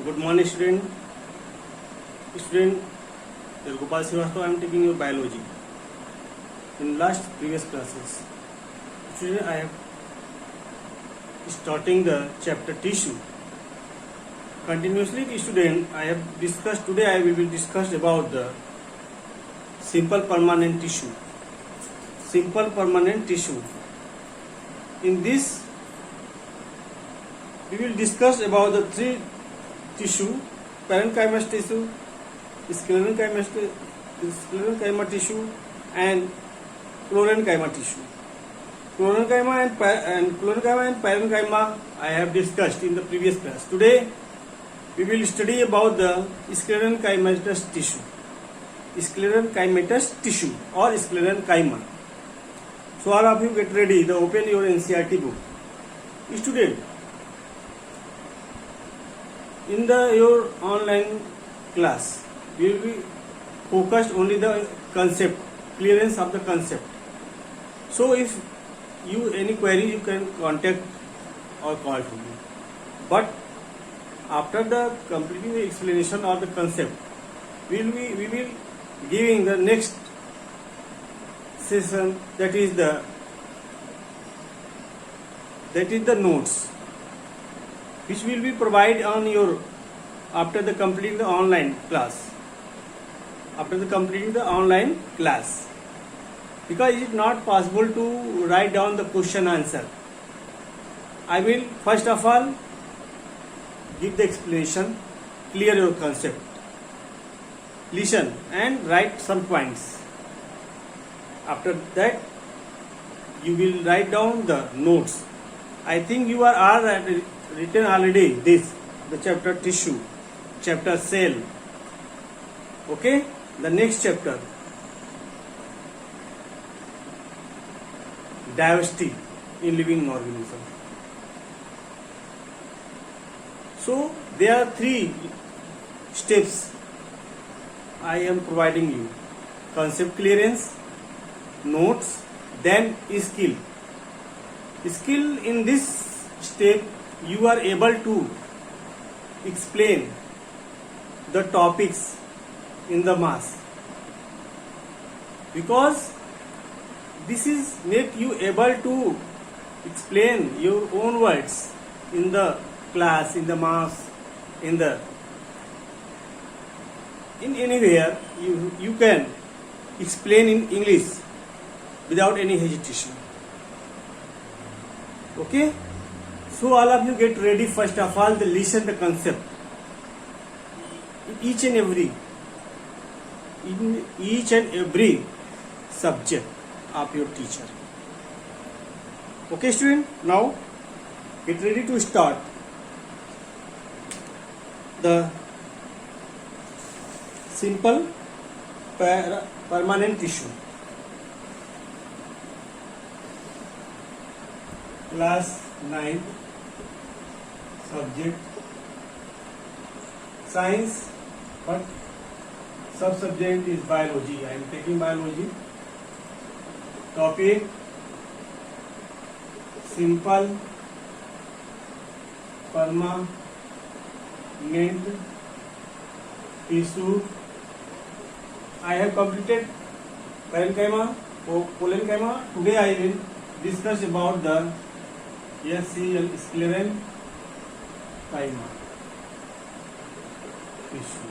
Good morning, student. Student, Gopal Srivastava. I am taking your biology. In last previous classes, student, I am starting the chapter tissue. Continuously, student, I have discussed today. I will discuss about the simple permanent tissue. Simple permanent tissue. In this, we will discuss about the three tissue: parenchyma tissue, sclerenchyma tissue, and chlorenchyma tissue. Chlorenchyma and parenchyma I have discussed in the previous class. Today we will study about the sclerenchymatous tissue. Sclerenchymatous tissue or sclerenchyma. So all of you get ready. Open your NCERT book. Student, in your online class, we will be focused only the concept, clearance of the concept. So if you any query, you can contact or call to me. But after the completing the explanation of the concept, we will giving the next session, that is the notes, which will be provided on your after the completing the online class. Because it is not possible to write down the question answer, I will first of all give the explanation, clear your concept, listen and write some points. After that, you will write down the notes. I think you are all written already the chapter tissue, chapter cell. Okay, the next chapter, diversity in living organism. So there are three steps I am providing you: concept clearance, notes, then skill. In this step, you are able to explain the topics in the mass, because this is make you able to explain your own words in the class, in the mass, in anywhere you can explain in English without any hesitation. Okay, so all of you get ready. First of all, the listen the concept in each and every subject of your teacher. Okay, student, now get ready to start the simple permanent tissue. Class 9, subject science, but sub-subject is biology. I am taking biology. Topic: simple permanent tissue. I have completed parenchyma, parenchyma. Today I will discuss about the sclerenchyma tissue.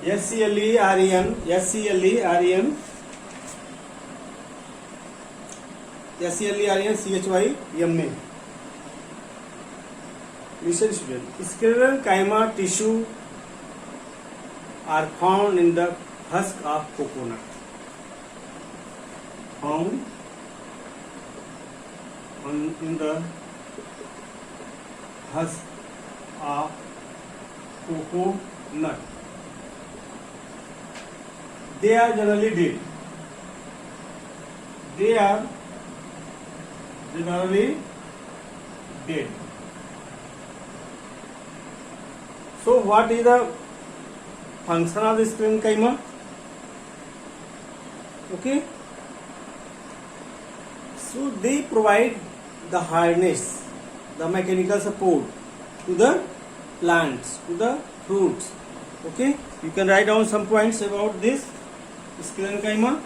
sclerenchyma. Listen, student. Sclerenchyma tissue are found in the husk of coconut. Found in the husk of coconut. They are generally dead. So what is the function of the sclerenchyma? Okay, so they provide the harness, the mechanical support to the plants, to the fruits. Okay, you can write down some points about this sclerenchyma.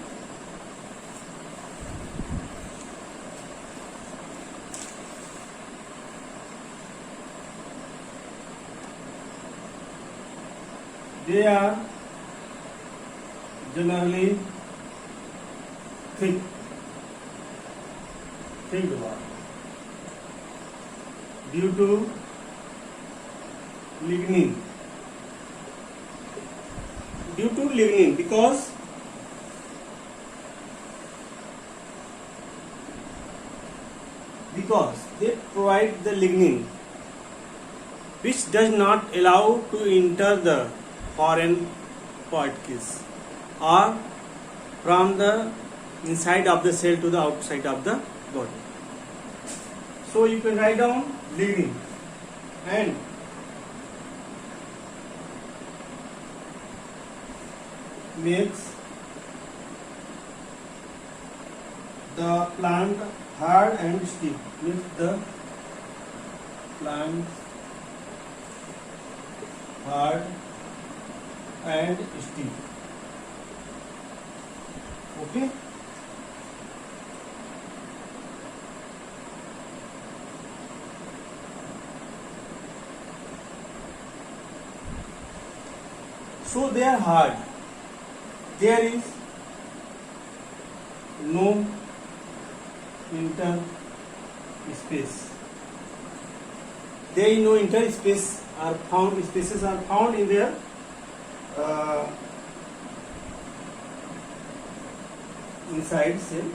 They are generally thick wall due to lignin. Because they provide the lignin which does not allow to enter the foreign particles or from the inside of the cell to the outside of the body. So you can write down lignin and makes the plant hard and stiff. Makes the plant hard and stiff. Okay. So they are hard. There is no interspace. There is no interspace are found. Spaces are found in their inside cells.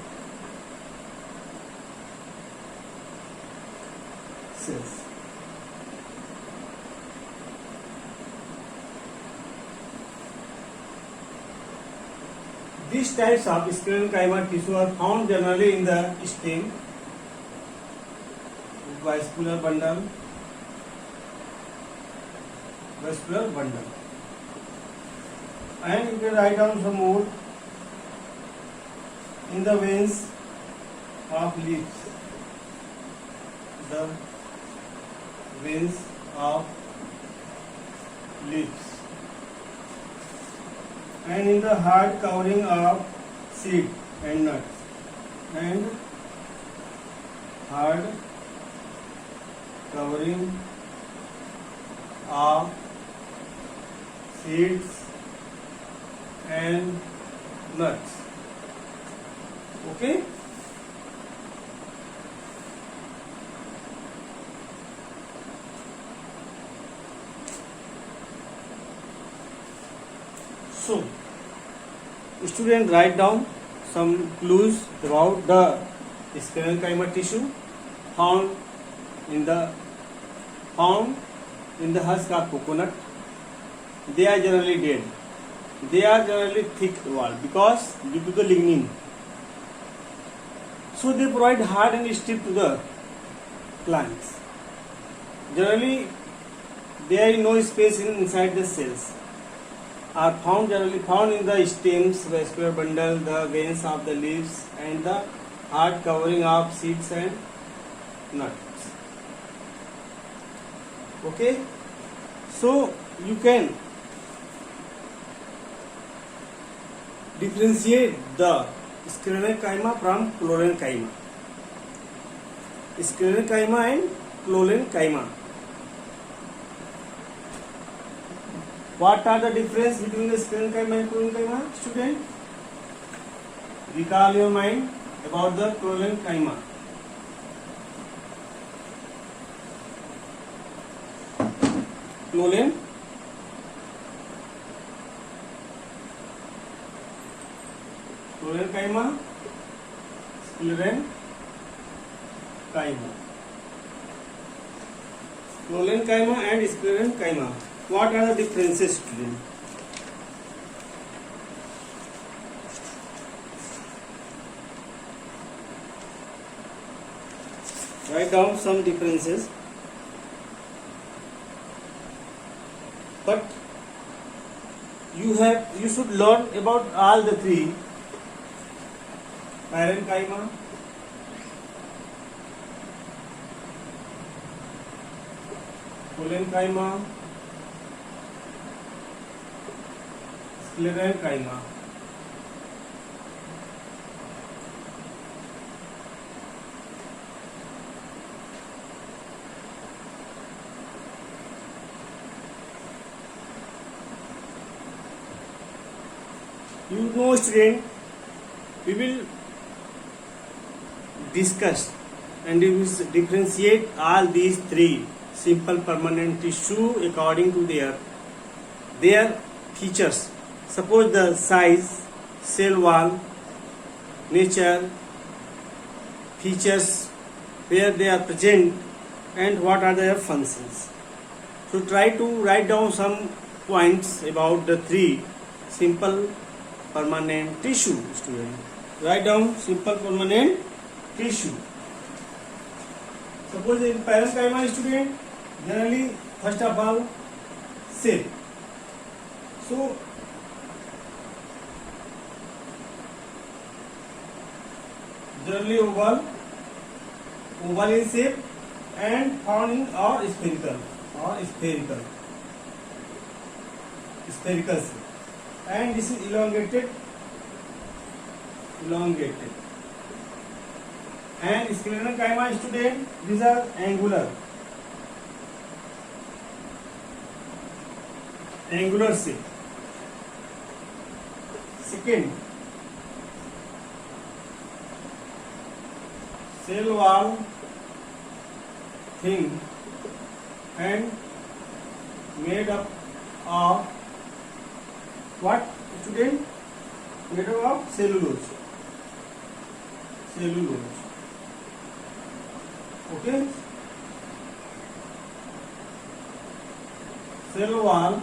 These types of sclerenchyma tissue are found generally in the stem, vascular bundle, and you can write down some more in the veins of leaves. The veins of leaves. And in the hard covering of seed and nuts, and hard covering of seeds and nuts. Okay. So, student, write down some clues about the sclerenchyma tissue found in the husk of coconut. They are generally dead. They are generally thick wall because due to the lignin. So they provide hard and stiff to the plants. Generally, there is no space inside the cells. Are generally found in the stems, vascular bundle, the veins of the leaves, and the hard covering of seeds and nuts. Okay, so you can differentiate the sclerenchyma from chlorenchyma. Sclerenchyma and chlorenchyma. What are the difference between the sclerenchyma and chlorenchyma, student? Recall your mind about the chlorenchyma. Chlorenchyma, sclerenchyma. Chlorenchyma and sclerenchyma. What are the differences, student? Write down some differences. But you should learn about all the three: parenchyma, Parenchyma, sclerenchyma. You know, student, we will discuss and we will differentiate all these three simple permanent tissue according to their features. Suppose the size, cell wall, nature, features, where they are present, and what are their functions. So try to write down some points about the three simple permanent tissue, student. Write down simple permanent tissue. Suppose in parenchyma, student, generally first of all cell. So generally oval in shape and found in or spherical shape. And this is elongated. And sclerenchyma, student, these are angular shape. Second, cell wall thin and made up of what, student? Made up of cellulose. Okay. Cell wall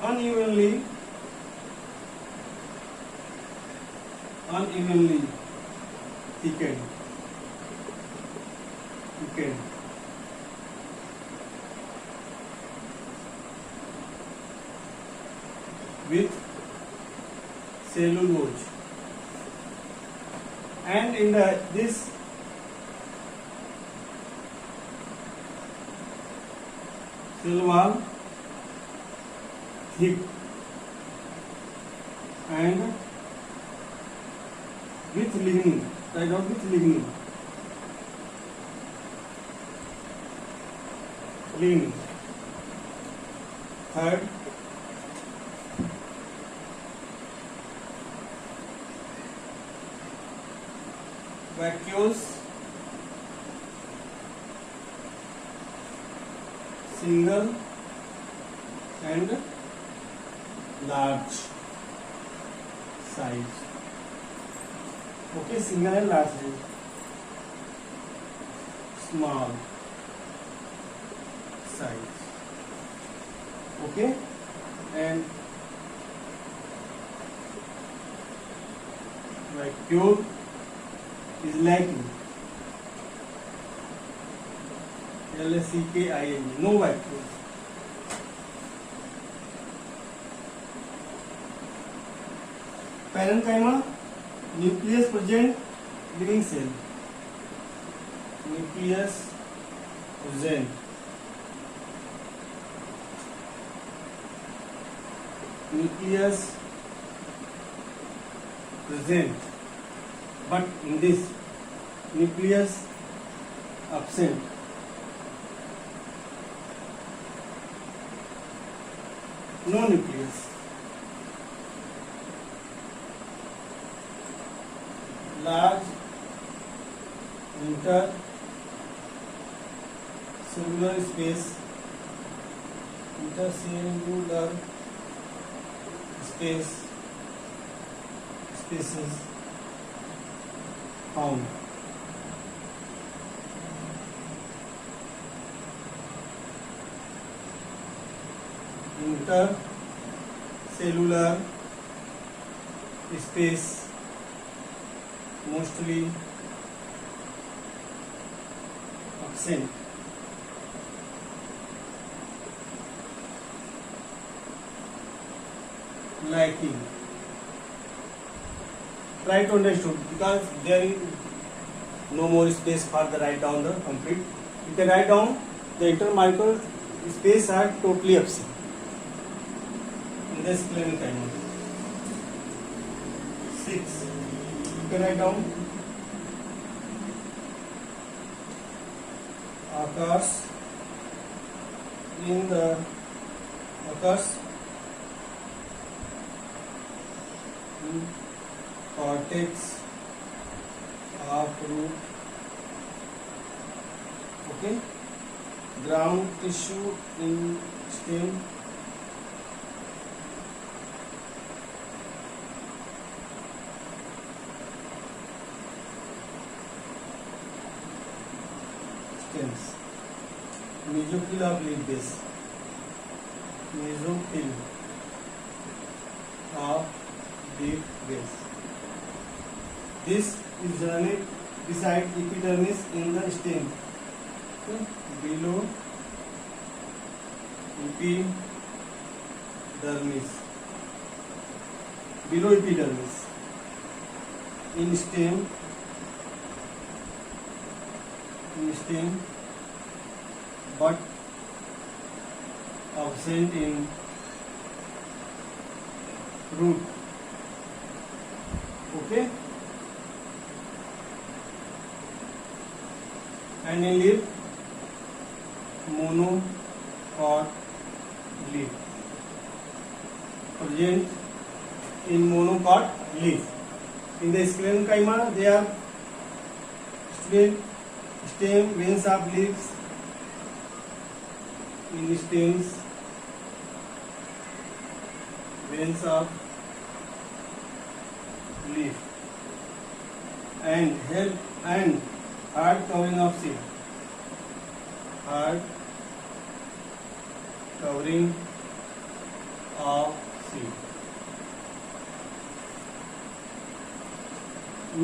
unevenly thickened. With cellulose, and in this cell wall thick and with lignin. Write out with lignin. Third, vacuous single and large size. Okay, single and large size. Small size. Okay, and vacuole is lacking. LACKING, no vacuole. Parenchyma, nucleus present, living cell. Nucleus present. But in this nucleus absent. No nucleus. Large intercellular spaces found. Intercellular space mostly absent. Lacking. Try to understand, because there is no more space for the write down the complete You can write down the intermolecular space are totally absent in the sclerenchyma. 6. You can write down occurs in the cortex of root. Okay, ground tissue in stem. Stems. Mesophyll of leaf base. Mesophyll of leaf base. This is generally beside epidermis in the stem. Okay. Below epidermis. Below epidermis. In stem. But absent in root. Okay, and in leaf, monocot leaf, present in monocot leaf. In the sclerenchyma, they are stem veins of leaves. In stems, veins of leaf, and hard covering of seed. Hard covering of seed.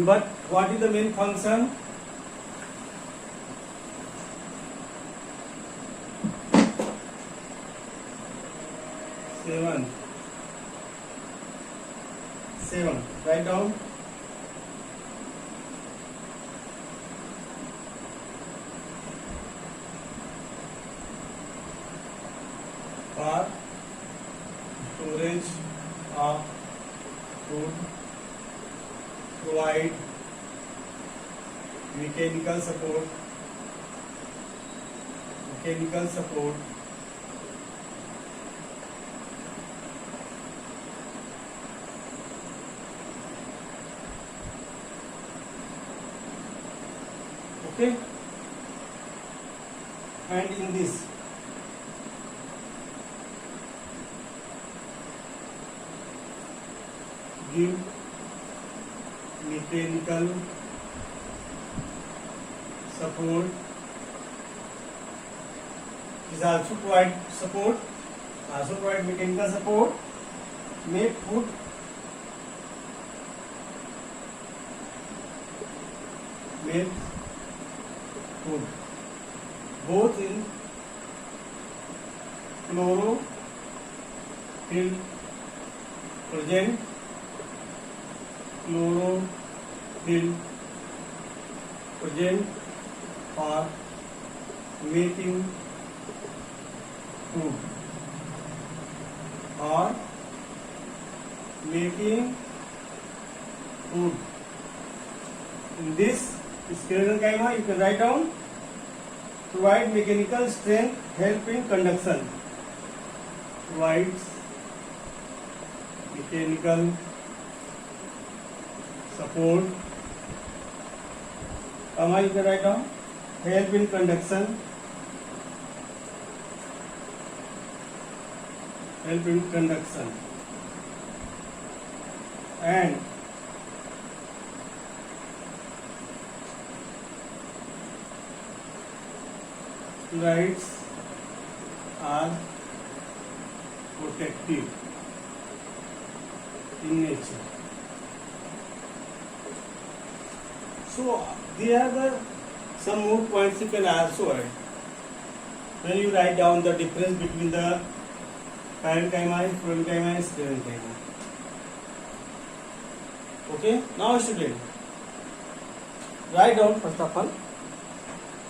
But what is the main function? Seven. Write down. For storage of food, provide mechanical support. Okay, and in this give mechanical support. Is also provide support. Also provide mechanical support. Make food. Make food. Both in chlorophyll present. Chlorophyll present for making food or making food. In this sclerenchyma, you can write down provide mechanical strength, help in conduction. Provides mechanical support. You can write down help in conduction. Help in conduction. And fluids are protective in nature. So there are some more points you can also add when you write down the difference between the parenchyma, parenchyma and sclerenchyma. Okay, now student, write down first of all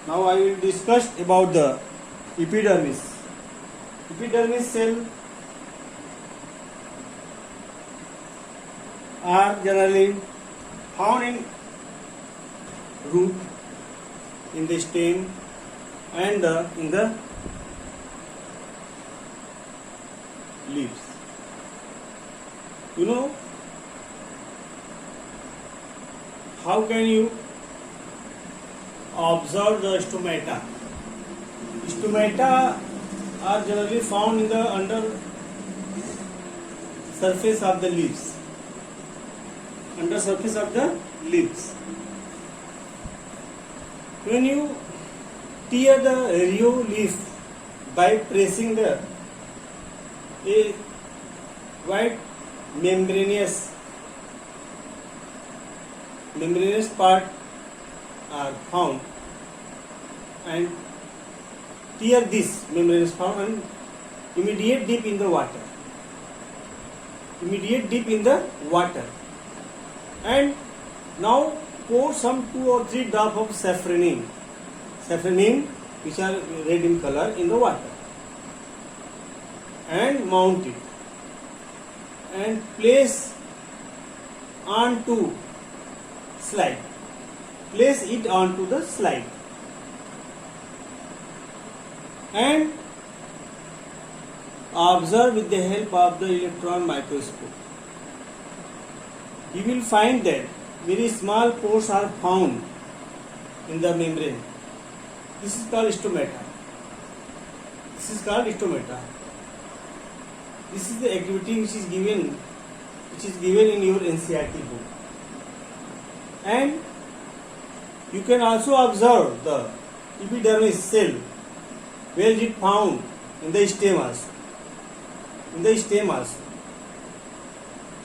Now I will discuss about the epidermis. Epidermis cell are generally found in root, in the stem, and in the leaves. You know, how can you observe the stomata? Stomata are generally found in the under surface of the leaves. Under surface of the leaves. When you tear the rheo leaf by pressing the a white membranous part are found, and tear this membranous part and immediate dip in the water. And now pour some 2 or 3 drops of saffronin, which are red in color, in the water, and mount it and place onto slide. Place it onto the slide and observe with the help of the electron microscope. You will find that very small pores are found in the membrane. This is called stomata. This is the activity which is given in your NCERT book. And you can also observe the epidermis cell, where it is found in the stem also.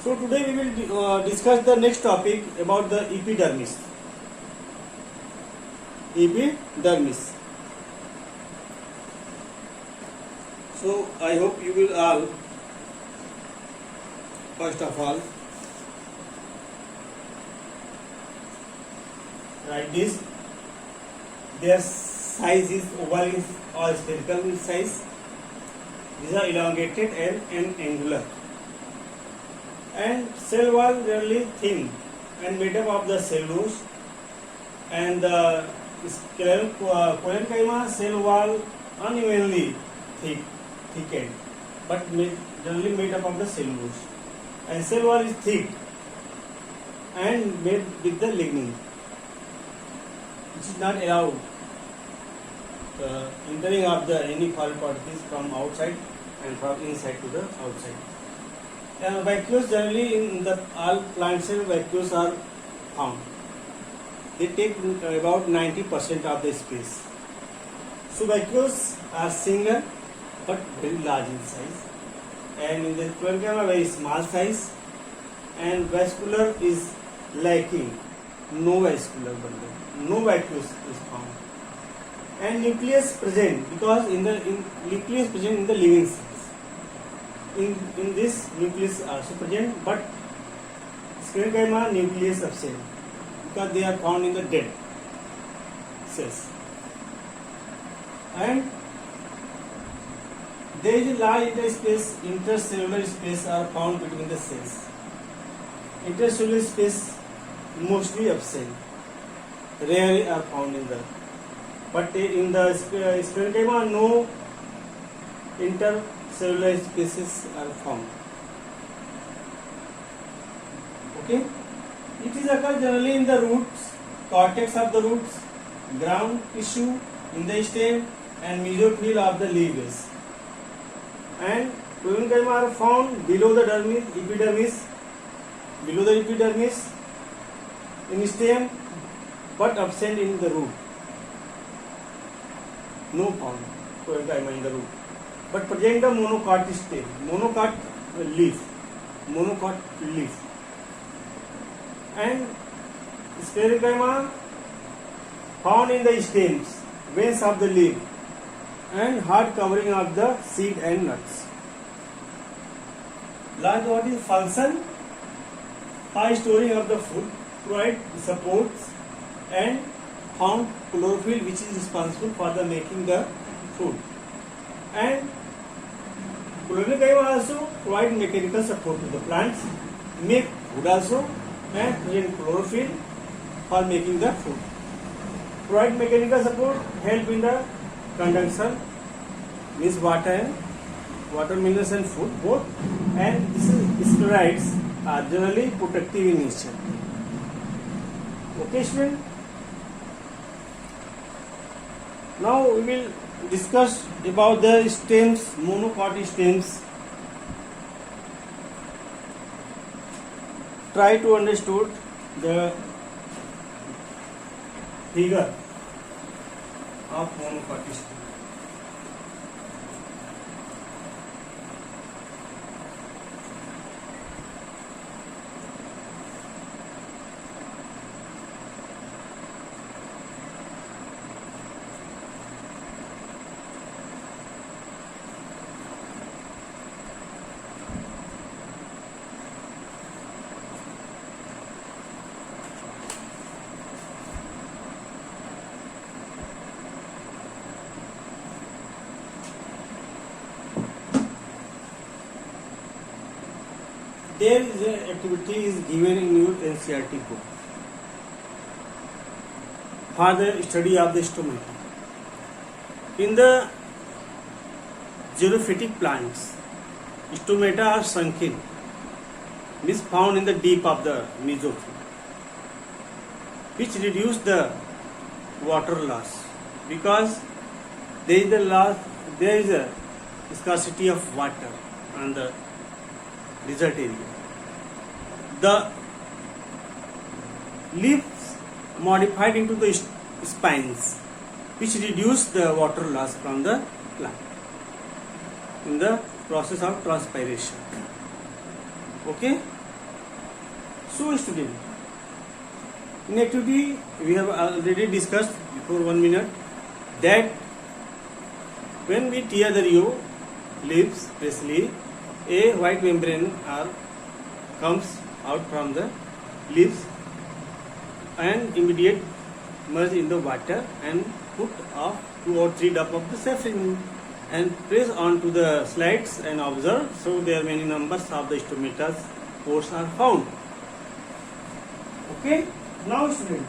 So today we will discuss the next topic about the epidermis. So I hope you will all, first of all, write this. Their size is oval or spherical in size. These are elongated and angular. And cell wall really thin and made up of the cellulose, and the parenchyma cell wall unevenly thickened, but generally made up of the cellulose. And cell wall is thick and made with the lignin, which is not allowed entering of the any foreign particles from outside and from inside to the outside. Vacuoles, generally in the all plant cell, vacuoles are found. They take about 90% of the space. So vacuoles are singular but very large in size, and in the parenchyma very small size, and vascular is lacking, no vascular bundle, no vacuoles is found. And nucleus present, because nucleus present in the living cells. In this nucleus also present, but parenchyma nucleus absent, because they are found in the dead cells. And there is a large intercellular space are found between the cells. Intercellular space mostly absent, rarely are found in the. But in the parenchyma, no intercellular spaces are found. Okay, it is occur generally in the roots, cortex of the roots, ground tissue in the stem, and mesophyll of the leaves. And parenchyma are found below the epidermis, in stem, but absent in the root. No found parenchyma in the root, but present the monocot stem, monocot leaf, and parenchyma found in the stems, veins of the leaf, and hard covering of the seed and nuts. Last, what is function? High storing of the food, provide supports and found chlorophyll which is responsible for the making the food. And chlorine also provide mechanical support to the plants, make food also, and present chlorophyll for making the food. Provide mechanical support, help in the conduction, means water minerals and food both, and this steroids are generally protective in nature. Okay, student. Now we will discuss about the stems, monocot stems. Try to understand the figure of monocot stem. There is an activity is given in your NCERT book for the study of the stomata. In the xerophytic plants, stomata are sunken, means found in the deep of the mesophyll, which reduce the water loss because there is a scarcity of water on the desert area. The leaves modified into the spines, which reduce the water loss from the plant in the process of transpiration. Okay. So student, in activity we have already discussed before 1 minute that when we tear the leaves, especially a white membrane comes out from the leaves and immediate merge in the water and put off 2 or 3 drops of the saffron and press onto the slides and observe. So there are many numbers of the stomata pores are found. Okay. Now student,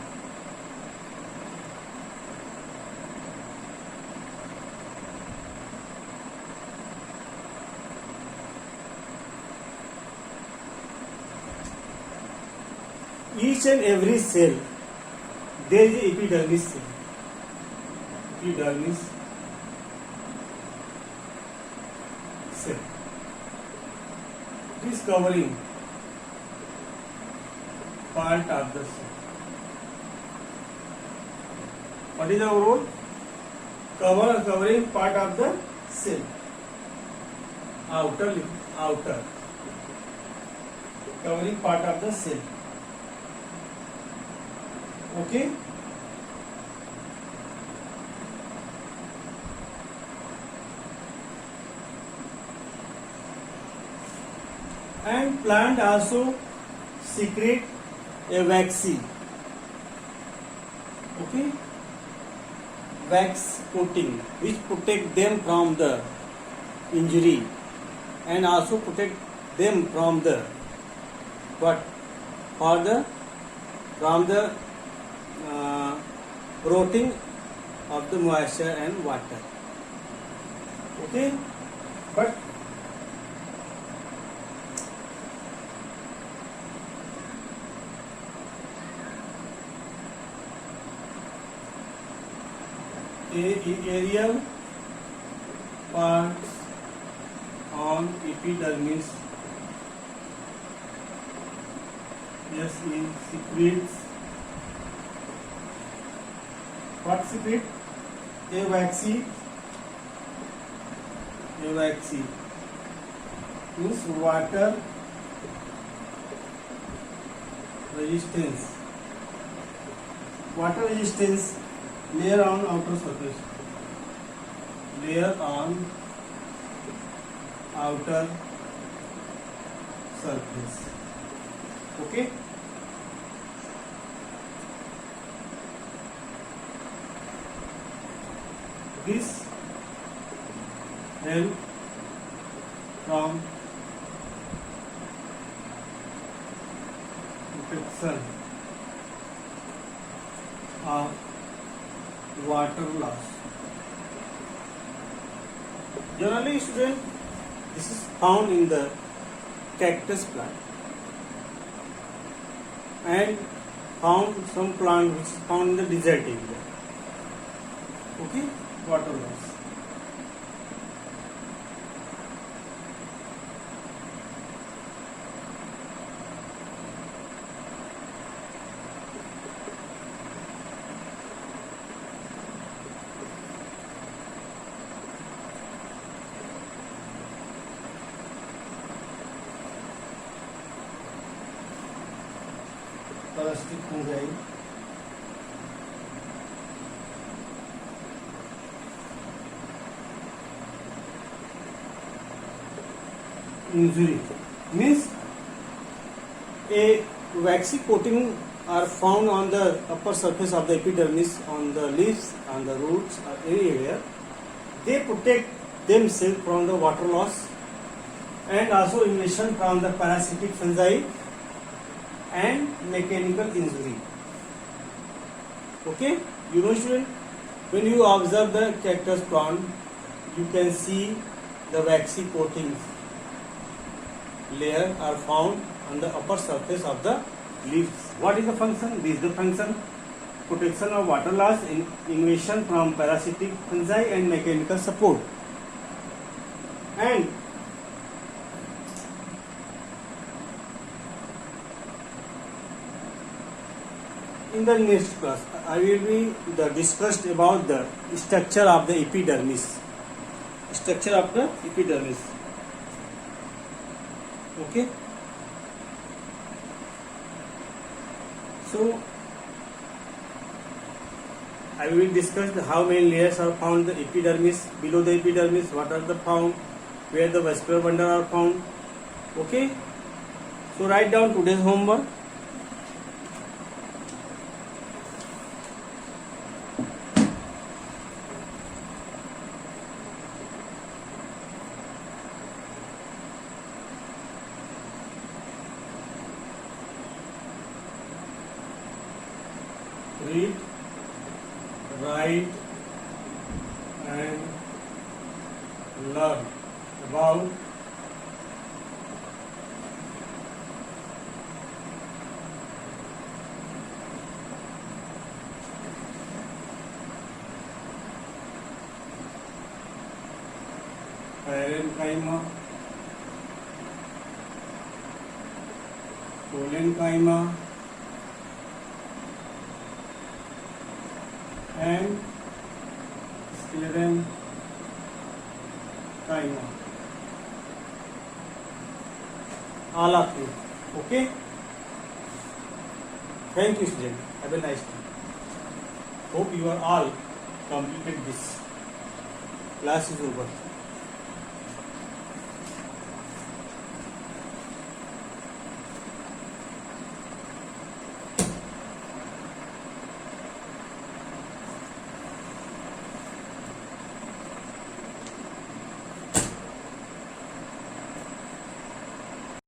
each and every cell there is epidermis cell. Epidermis cell. It is covering part of the cell. What is the role? Covering part of the cell. Outer covering part of the cell. Okay. And plant also secrete a vaccine. Okay. Wax coating which protect them from the injury and also protect them from the rotting of the moisture and water. Okay, but aerial parts on epidermis, yes, it secretes what secret? A vaccine means water resistance layer on outer surface, okay. This help from protection of water loss. Generally, student, this is found in the cactus plant and found some plant which is found in the desert area. Okay, water loss. Plastic fungi injury means a waxy coating are found on the upper surface of the epidermis, on the leaves, on the roots or any area. They protect themselves from the water loss and also invasion from the parasitic fungi and mechanical injury. Okay, you know student, when you observe the cactus plant, you can see the waxy coatings layer are found on the upper surface of the leaves. What is the function? This is the function: protection of water loss, invasion from parasitic fungi and mechanical support. And in the next class, I will be discussed about the structure of the epidermis. Structure of the epidermis. Okay. So I will discuss how many layers are found in the epidermis, below the epidermis, what are the found, where the vascular bundle are found. Okay. So write down today's homework. Read, write and learn about parenchyma, collenchyma and sclerenchyma. All of you. Okay? Thank you, student. Have a nice day. Hope you are all completed this. Class is over.